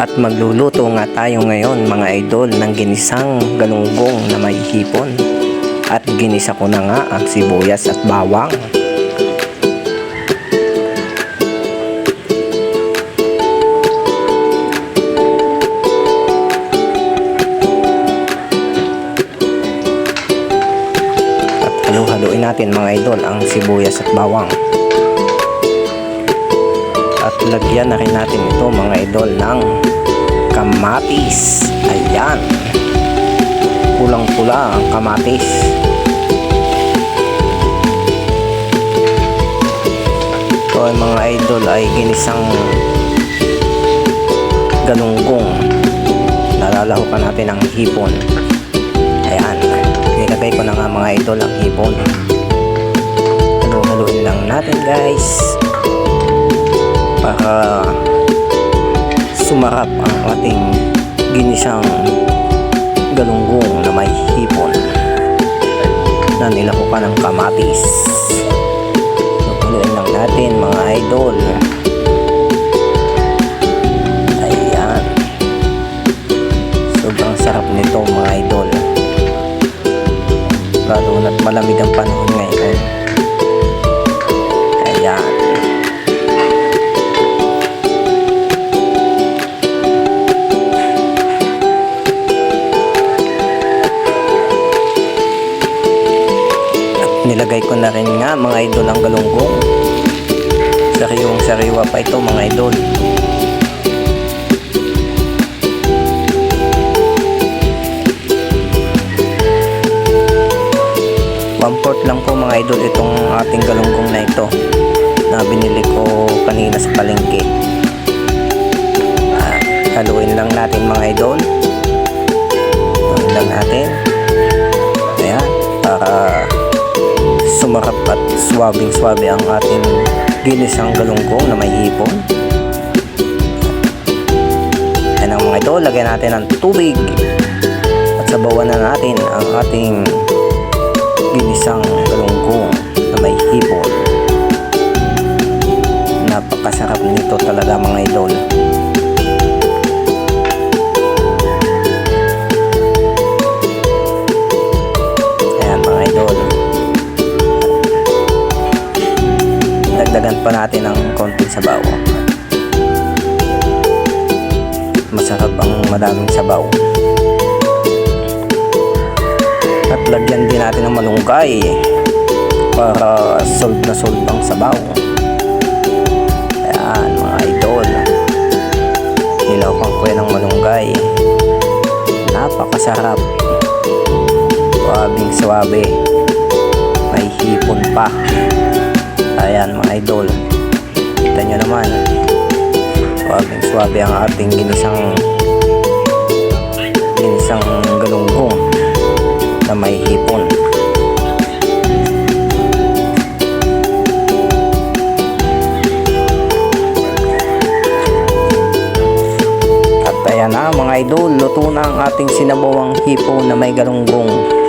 At magluluto nga tayo ngayon mga idol ng ginisang galunggong na may hipon. At ginisa ko na nga ang sibuyas at bawang. At halu-haluin natin mga idol ang sibuyas at bawang. At lagyan na rin natin ito mga idol ng kamatis. Ayan, pulang pula ang kamatis. Ito ay mga idol ay ginisang galunggong. Nalalahukan natin ang hipon. Ayan, nilagay ko na nga mga idol ang hipon. Haluin lang natin guys para sumarap ang ating ginisang galunggong na may hipon na nilahukan ng kamatis. Haluin lang natin mga idol. Ayan, sobrang sarap nito mga idol, lalo na't malamig ang panahon ngayon. Ayan, nilagay ko na rin nga mga idol ang galunggong. Sariwang sariwa pa ito mga idol. One-fourth lang po mga idol itong ating galunggong na ito na binili ko kanina sa palengke. Haluin lang natin mga idol. Haluin lang natin. Ayan, para sumarap at swabing-swabe ang ating ginisang galunggong na may hipon. Ayan ang mga ito, lagyan natin ng tubig at sabawan na natin ang ating ginisang galunggong na may hipon. Napakasarap nito talaga mga idol. Ayan mga idol, dagdagan pa natin ng konting sabaw. Masarap ang madaming sabaw. At lagyan din natin ng malunggay para solve na solve ang sabaw. Ayan mga idol, nilahukan ko yan ng malunggay. Napakasarap, swabing swabe, may hipon pa. Ayan mga idol, kita nyo naman, swabing swabe ang ating ginisang galunggong na may hipon. At ayan na mga idol, luto na ang ating sinabawang hipon na may galunggong.